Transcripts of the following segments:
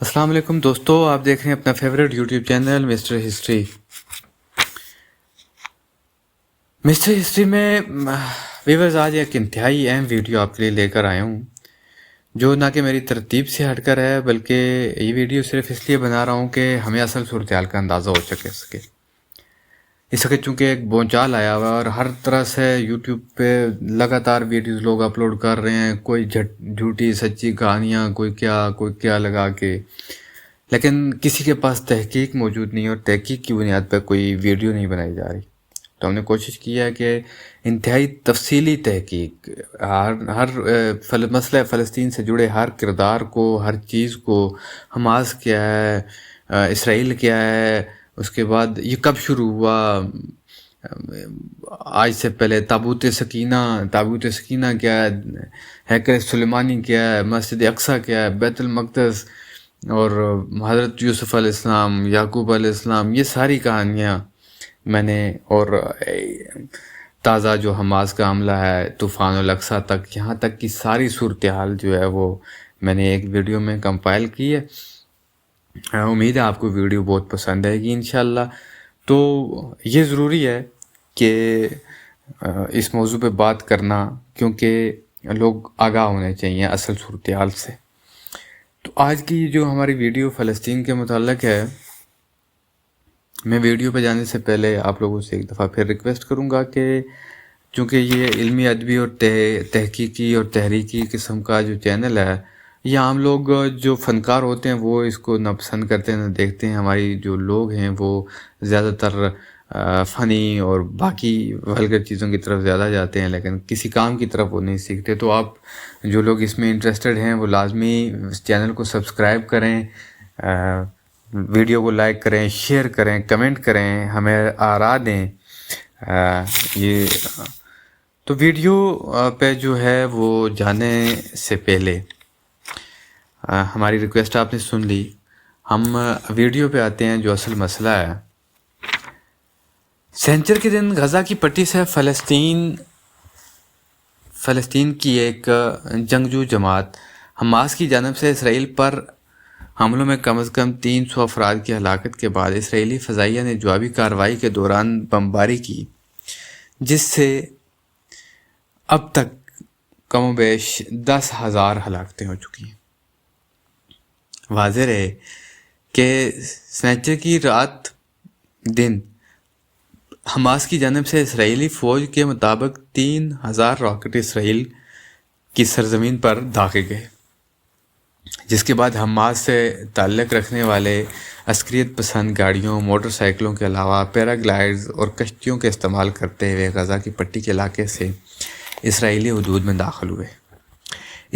السلام علیکم دوستو، آپ دیکھ رہے ہیں اپنا favourite YouTube channel Mister History میں ویورز آج ایک انتہائی اہم ویڈیو آپ کے لیے لے کر آیا ہوں، جو نہ کہ میری ترتیب سے ہٹ کر ہے، بلکہ یہ ویڈیو صرف اس لیے بنا رہا ہوں کہ ہمیں اصل صورتحال کا اندازہ ہو سکے اس وقت چونکہ ایک بونچال آیا ہوا ہے اور ہر طرح سے یوٹیوب پہ لگاتار ویڈیوز لوگ اپلوڈ کر رہے ہیں، کوئی جھوٹی سچی کہانیاں، کوئی کیا لگا کے، لیکن کسی کے پاس تحقیق موجود نہیں اور تحقیق کی بنیاد پہ کوئی ویڈیو نہیں بنائی جا رہی۔ تو ہم نے کوشش کی ہے کہ انتہائی تفصیلی تحقیق ہر مسئلہ فلسطین سے جڑے ہر کردار کو، ہر چیز کو، حماس کیا ہے، اسرائیل کیا ہے، اس کے بعد یہ کب شروع ہوا، آج سے پہلے تابوت سکینہ کیا ہے، ہیکل سلیمانی کیا ہے، مسجد اقصی کیا ہے، بیت المقدس اور حضرت یوسف علیہ السلام، یعقوب علیہ السلام، یہ ساری کہانیاں میں نے، اور تازہ جو حماس کا حملہ ہے طوفان الاقصی تک، یہاں تک کی ساری صورتحال جو ہے وہ میں نے ایک ویڈیو میں کمپائل کی ہے۔ امید ہے آپ کو ویڈیو بہت پسند آئے گی انشاءاللہ۔ تو یہ ضروری ہے کہ اس موضوع پہ بات کرنا، کیونکہ لوگ آگاہ ہونے چاہیے اصل صورتحال سے۔ تو آج کی جو ہماری ویڈیو فلسطین کے متعلق ہے، میں ویڈیو پہ جانے سے پہلے آپ لوگوں سے ایک دفعہ پھر ریکویسٹ کروں گا کہ چونکہ یہ علمی ادبی اور تحقیقی اور تحریکی قسم کا جو چینل ہے، یہ عام لوگ جو فنکار ہوتے ہیں وہ اس کو نہ پسند کرتے ہیں نہ دیکھتے ہیں۔ ہماری جو لوگ ہیں وہ زیادہ تر فنی اور باقی ولگر چیزوں کی طرف زیادہ جاتے ہیں، لیکن کسی کام کی طرف وہ نہیں سیکھتے۔ تو آپ جو لوگ اس میں انٹرسٹڈ ہیں وہ لازمی اس چینل کو سبسکرائب کریں، ویڈیو کو لائک کریں، شیئر کریں، کمنٹ کریں، ہمیں آراء دیں۔ یہ تو ویڈیو پہ جو ہے وہ جانے سے پہلے ہماری ریکویسٹ آپ نے سن لی، ہم ویڈیو پہ آتے ہیں جو اصل مسئلہ ہے۔ سینچر کے دن غزہ کی پٹی سے فلسطین کی ایک جنگجو جماعت حماس کی جانب سے اسرائیل پر حملوں میں کم از کم 300 افراد کی ہلاکت کے بعد اسرائیلی فضائیہ نے جوابی کارروائی کے دوران بمباری کی، جس سے اب تک کم و بیش 10,000 ہلاکتیں ہو چکی ہیں۔ واضح رہے کہ سنیچر کی رات دن حماس کی جانب سے اسرائیلی فوج کے مطابق 3,000 راکٹ اسرائیل کی سرزمین پر داغے گئے، جس کے بعد حماس سے تعلق رکھنے والے عسکریت پسند گاڑیوں، موٹر سائیکلوں کے علاوہ پیراگلائڈز اور کشتیوں کے استعمال کرتے ہوئے غزہ کی پٹی کے علاقے سے اسرائیلی حدود میں داخل ہوئے۔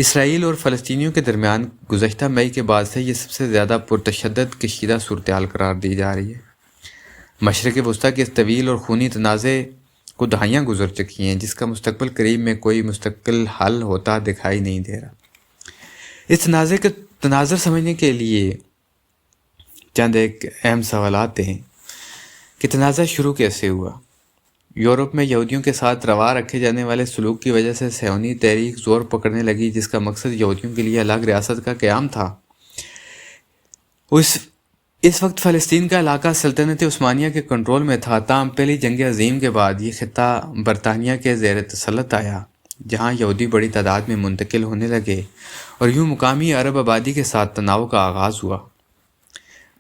اسرائیل اور فلسطینیوں کے درمیان گزشتہ مئی کے بعد سے یہ سب سے زیادہ پرتشدد کشیدہ صورتحال قرار دی جا رہی ہے۔ مشرق وسطیٰ کے اس طویل اور خونی تنازع کو دہائیاں گزر چکی ہیں، جس کا مستقبل قریب میں کوئی مستقل حل ہوتا دکھائی نہیں دے رہا۔ اس تنازع کے تناظر سمجھنے کے لیے چند ایک اہم سوالات ہیں کہ تنازع شروع کیسے ہوا۔ یورپ میں یہودیوں کے ساتھ روا رکھے جانے والے سلوک کی وجہ سے صہیونی تحریک زور پکڑنے لگی، جس کا مقصد یہودیوں کے لیے الگ ریاست کا قیام تھا۔ اس وقت فلسطین کا علاقہ سلطنت عثمانیہ کے کنٹرول میں تھا، تاہم پہلی جنگ عظیم کے بعد یہ خطہ برطانیہ کے زیر تسلط آیا، جہاں یہودی بڑی تعداد میں منتقل ہونے لگے اور یوں مقامی عرب آبادی کے ساتھ تناؤ کا آغاز ہوا۔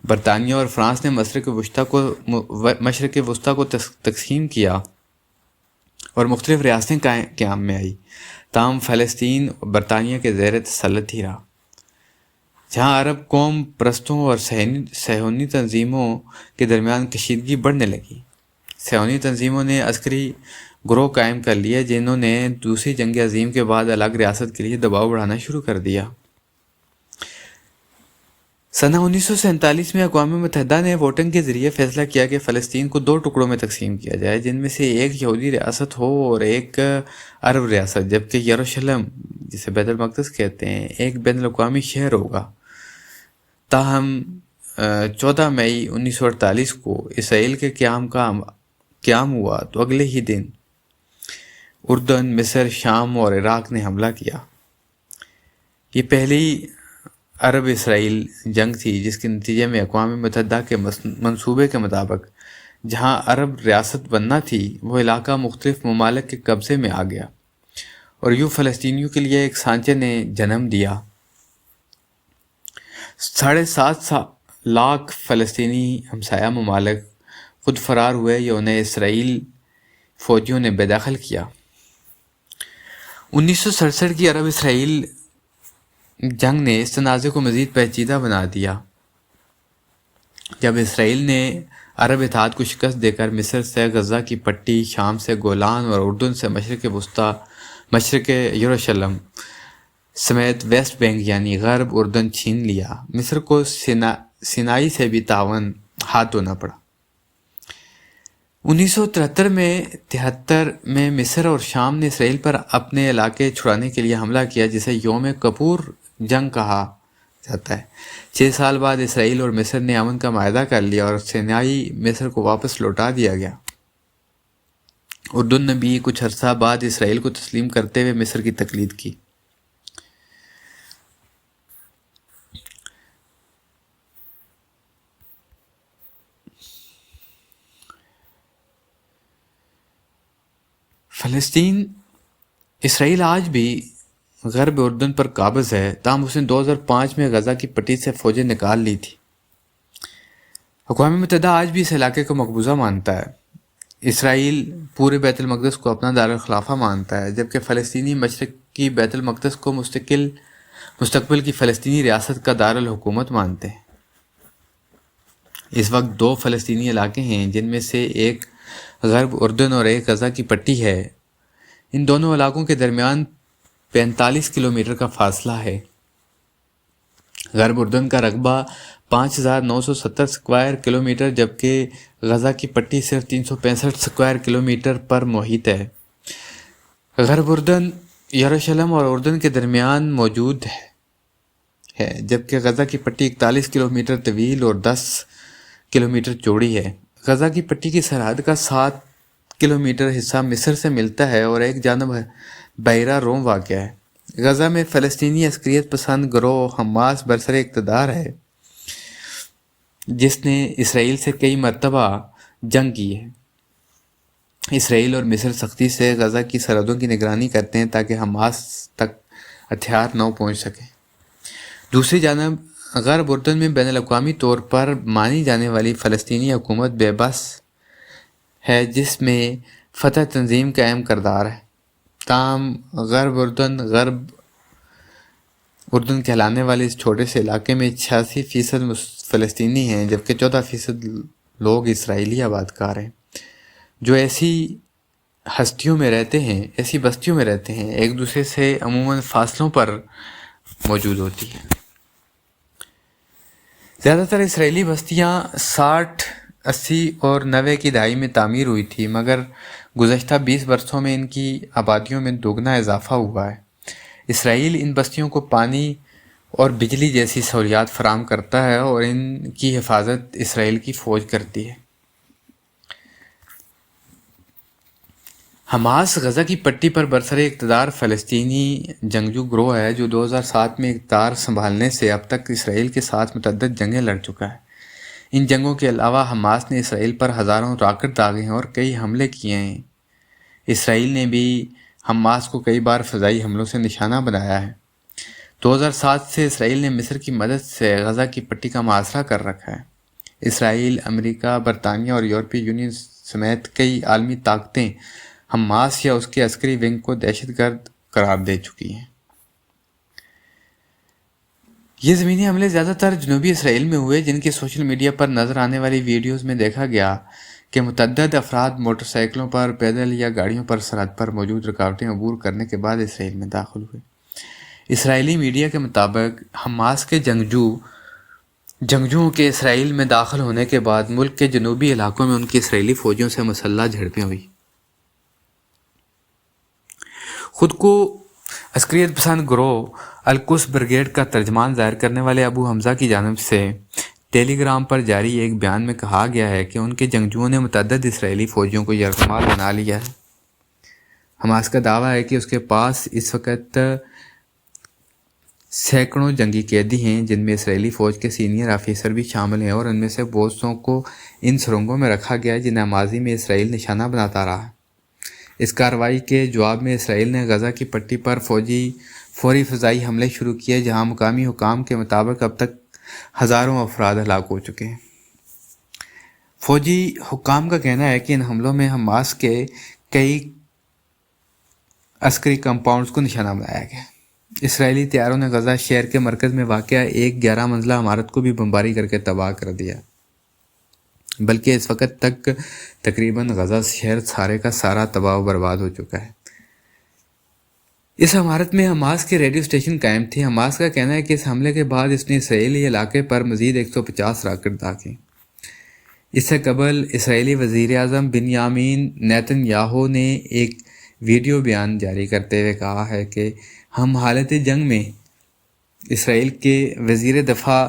برطانیہ اور فرانس نے مشرق وسطیٰ کو تقسیم کیا اور مختلف ریاستیں قیام میں آئی، تاہم فلسطین برطانیہ کے زیر تسلط ہی رہا، جہاں عرب قوم پرستوں اور صہیونی تنظیموں کے درمیان کشیدگی بڑھنے لگی۔ صہیونی تنظیموں نے عسکری گروہ قائم کر لیے، جنہوں نے دوسری جنگ عظیم کے بعد الگ ریاست کے لیے دباؤ بڑھانا شروع کر دیا۔ سنہ 1947 میں اقوام متحدہ نے ووٹنگ کے ذریعے فیصلہ کیا کہ فلسطین کو 2 ٹکڑوں میں تقسیم کیا جائے، جن میں سے ایک یہودی ریاست ہو اور ایک عرب ریاست، جبکہ یروشلم، جسے بیت المقدس کہتے ہیں، ایک بین الاقوامی شہر ہوگا۔ تاہم 14 مئی 1948 کو اسرائیل کے قیام ہوا تو اگلے ہی دن اردن، مصر، شام اور عراق نے حملہ کیا۔ یہ پہلی عرب اسرائیل جنگ تھی، جس کے نتیجے میں اقوام متحدہ کے منصوبے کے مطابق جہاں عرب ریاست بننا تھی وہ علاقہ مختلف ممالک کے قبضے میں آ گیا، اور یوں فلسطینیوں کے لیے ایک سانچے نے جنم دیا۔ 7.5 لاکھ فلسطینی ہمسایہ ممالک خود فرار ہوئے یا انہیں اسرائیل فوجیوں نے بے دخل کیا۔ 1967 کی عرب اسرائیل جنگ نے اس تنازع کو مزید پیچیدہ بنا دیا جب اسرائیل نے عرب اتحاد کو شکست دے کر مصر سے غزہ کی پٹی، شام سے گولان اور اردن سے مشرق وسطی، مشرق یروشلم سمیت ویسٹ بینک یعنی غرب اردن چھین لیا۔ مصر کو سینائی سے بھی تعاون ہاتھ دھونا پڑا۔ 1973 میں مصر اور شام نے اسرائیل پر اپنے علاقے چھڑانے کے لیے حملہ کیا، جسے یوم کپور جنگ کہا جاتا ہے۔ 6 سال بعد اسرائیل اور مصر نے امن کا معاہدہ کر لیا اور سینائی مصر کو واپس لوٹا دیا گیا۔ اردن نے بھی کچھ عرصہ بعد اسرائیل کو تسلیم کرتے ہوئے مصر کی تقلید کی۔ اسرائیل آج بھی غرب اردن پر قابض ہے، تاہم اس نے 2005 میں غزہ کی پٹی سے فوجیں نکال لی تھی۔ اقوام متحدہ آج بھی اس علاقے کو مقبوضہ مانتا ہے۔ اسرائیل پورے بیت المقدس کو اپنا دارالخلافہ مانتا ہے، جبکہ فلسطینی مشرقی بیت المقدس کو مستقبل کی فلسطینی ریاست کا دارالحکومت مانتے ہیں۔ اس وقت 2 فلسطینی علاقے ہیں، جن میں سے ایک غرب اردن اور ایک غزہ کی پٹی ہے۔ ان دونوں علاقوں کے درمیان 45 کلومیٹر کا فاصلہ ہے۔ غرب اردن کا رقبہ 5970 اسکوائر کلومیٹر جبکہ غزہ کی پٹی صرف 365 اسکوائر کلومیٹر پر محیط ہے۔ غرب اردن یروشلم اور اردن کے درمیان موجود ہے، جبکہ غزہ کی پٹی 41 کلومیٹر طویل اور 10 کلومیٹر چوڑی ہے۔ غزہ کی پٹی کی سرحد کا 7 کلومیٹر حصہ مصر سے ملتا ہے اور ایک جانب بحیرہ روم واقع ہے۔ غزہ میں فلسطینی عسکریت پسند گروہ حماس برسر اقتدار ہے، جس نے اسرائیل سے کئی مرتبہ جنگ کی ہے۔ اسرائیل اور مصر سختی سے غزہ کی سرحدوں کی نگرانی کرتے ہیں تاکہ حماس تک ہتھیار نہ پہنچ سکیں۔ دوسری جانب غرب اردن میں بین الاقوامی طور پر مانی جانے والی فلسطینی حکومت بے بس ہے، جس میں فتح تنظیم کا اہم کردار ہے۔ تاہم غرب اردن کہلانے والے اس چھوٹے سے علاقے میں 86% فلسطینی ہیں، جبکہ 14% لوگ اسرائیلی آباد کار ہیں، جو ایسی بستیوں میں رہتے ہیں ایک دوسرے سے عموماً فاصلوں پر موجود ہوتی ہیں۔ زیادہ تر اسرائیلی بستیاں 60، 80 اور 90 کی دہائی میں تعمیر ہوئی تھی، مگر گزشتہ 20 برسوں میں ان کی آبادیوں میں دوگنا اضافہ ہوا ہے۔ اسرائیل ان بستیوں کو پانی اور بجلی جیسی سہولیات فراہم کرتا ہے اور ان کی حفاظت اسرائیل کی فوج کرتی ہے۔ حماس غزہ کی پٹی پر برسر اقتدار فلسطینی جنگجو گروہ ہے، جو 2007 میں اقتدار سنبھالنے سے اب تک اسرائیل کے ساتھ متعدد جنگیں لڑ چکا ہے۔ ان جنگوں کے علاوہ حماس نے اسرائیل پر ہزاروں راکٹ داغے ہیں اور کئی حملے کیے ہیں۔ اسرائیل نے بھی حماس کو کئی بار فضائی حملوں سے نشانہ بنایا ہے۔ 2007 سے اسرائیل نے مصر کی مدد سے غزہ کی پٹی کا محاصرہ کر رکھا ہے۔ اسرائیل، امریکہ، برطانیہ اور یورپی یونین سمیت کئی عالمی طاقتیں حماس یا اس کے عسکری ونگ کو دہشت گرد قرار دے چکی ہیں۔ یہ زمینی حملے زیادہ تر جنوبی اسرائیل میں ہوئے، جن کے سوشل میڈیا پر نظر آنے والی ویڈیوز میں دیکھا گیا کہ متعدد افراد موٹر سائیکلوں پر، پیدل یا گاڑیوں پر سرحد پر موجود رکاوٹیں عبور کرنے کے بعد اسرائیل میں داخل ہوئے۔ اسرائیلی میڈیا کے مطابق حماس کے جنگجوؤں کے اسرائیل میں داخل ہونے کے بعد ملک کے جنوبی علاقوں میں ان کی اسرائیلی فوجیوں سے مسلح جھڑپیں ہوئی۔ خود کو عسکریت پسند گروہ القدس بریگیڈ کا ترجمان ظاہر کرنے والے ابو حمزہ کی جانب سے ٹیلی گرام پر جاری ایک بیان میں کہا گیا ہے کہ ان کے جنگجوؤں نے متعدد اسرائیلی فوجیوں کو یرغمال بنا لیا ہے۔ حماس کا دعویٰ ہے کہ اس کے پاس اس وقت سینکڑوں جنگی قیدی ہیں جن میں اسرائیلی فوج کے سینئر آفیسر بھی شامل ہیں، اور ان میں سے بہت سوں کو ان سرنگوں میں رکھا گیا جنہیں ماضی میں اسرائیل نشانہ بناتا رہا۔ اس کارروائی کے جواب میں اسرائیل نے غزہ کی پٹی پر فوری فضائی حملے شروع کیے، جہاں مقامی حکام کے مطابق اب تک ہزاروں افراد ہلاک ہو چکے ہیں۔ فوجی حکام کا کہنا ہے کہ ان حملوں میں حماس کے کئی عسکری کمپاؤنڈز کو نشانہ بنایا گیا۔ اسرائیلی طیاروں نے غزہ شہر کے مرکز میں واقع ایک 11 منزلہ عمارت کو بھی بمباری کر کے تباہ کر دیا، بلکہ اس وقت تک تقریباً غزہ شہر سارے کا سارا تباہ و برباد ہو چکا ہے۔ اس عمارت میں حماس کے ریڈیو اسٹیشن قائم تھے۔ حماس کا کہنا ہے کہ اس حملے کے بعد اس نے اسرائیلی علاقے پر مزید 150 راکٹ داغے۔ اس سے قبل اسرائیلی وزیر اعظم بنیامین نیتن یاہو نے ایک ویڈیو بیان جاری کرتے ہوئے کہا ہے کہ ہم حالت جنگ میں۔ اسرائیل کے وزیر دفاع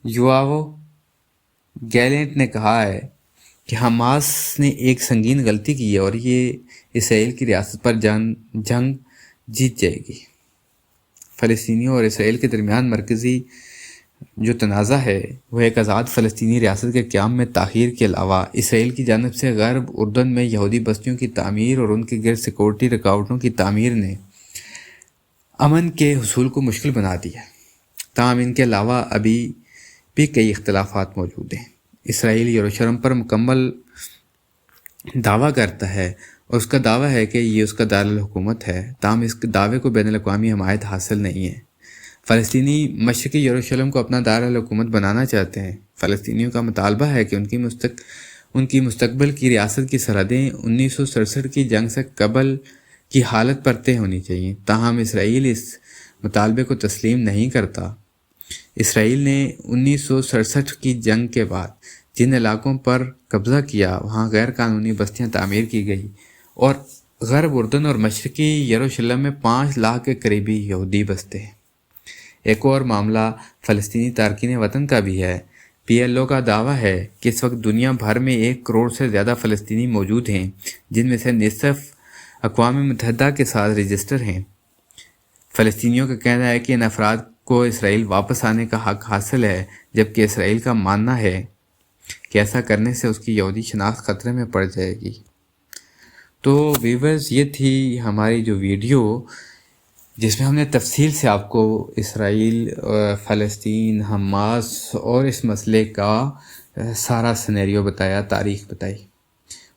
یوآو گیلنٹ نے کہا ہے کہ حماس نے ایک سنگین غلطی کی ہے اور یہ اسرائیل کی ریاست پر جنگ جیت جائے گی۔ فلسطینیوں اور اسرائیل کے درمیان مرکزی جو تنازع ہے وہ ایک آزاد فلسطینی ریاست کے قیام میں تاخیر کے علاوہ اسرائیل کی جانب سے غرب اردن میں یہودی بستیوں کی تعمیر اور ان کے گرد سیکورٹی رکاوٹوں کی تعمیر نے امن کے حصول کو مشکل بنا دیا۔ تاہم ان کے علاوہ ابھی بھی کئی اختلافات موجود ہیں۔ اسرائیل یروشلم پر مکمل دعویٰ کرتا ہے اور اس کا دعویٰ ہے کہ یہ اس کا دارالحکومت ہے، تاہم اس دعوے کو بین الاقوامی حمایت حاصل نہیں ہے۔ فلسطینی مشرقی یروشلم کو اپنا دارالحکومت بنانا چاہتے ہیں۔ فلسطینیوں کا مطالبہ ہے کہ ان کی مستقبل کی ریاست کی سرحدیں 1967 کی جنگ سے قبل کی حالت پر طے ہونی چاہیے، تاہم اسرائیل اس مطالبے کو تسلیم نہیں کرتا۔ اسرائیل نے 1967 کی جنگ کے بعد جن علاقوں پر قبضہ کیا وہاں غیر قانونی بستیاں تعمیر کی گئی اور غرب اردن اور مشرقی یروشلم میں 5 لاکھ کے قریبی یہودی بستے ہیں۔ ایک اور معاملہ فلسطینی تارکین وطن کا بھی ہے۔ پی ایل او کا دعویٰ ہے کہ اس وقت دنیا بھر میں 1 کروڑ سے زیادہ فلسطینی موجود ہیں، جن میں سے نصف اقوام متحدہ کے ساتھ رجسٹر ہیں۔ فلسطینیوں کا کہنا ہے کہ ان افراد کو اسرائیل واپس آنے کا حق حاصل ہے، جبکہ اسرائیل کا ماننا ہے کہ ایسا کرنے سے اس کی یہودی شناخت خطرے میں پڑ جائے گی۔ تو ویورز، یہ تھی ہماری جو ویڈیو جس میں ہم نے تفصیل سے آپ کو اسرائیل، فلسطین، حماس اور اس مسئلے کا سارا سینیریو بتایا، تاریخ بتائی۔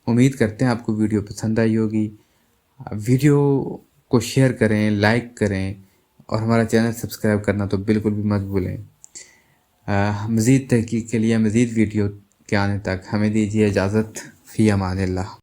امید کرتے ہیں آپ کو ویڈیو پسند آئی ہوگی۔ ویڈیو کو شیئر کریں، لائک کریں اور ہمارا چینل سبسکرائب کرنا تو بالکل بھی مت بھولیں۔ مزید تحقیق کے لیے، مزید ویڈیو کے آنے تک ہمیں دیجیے اجازت۔ فی امان اللہ۔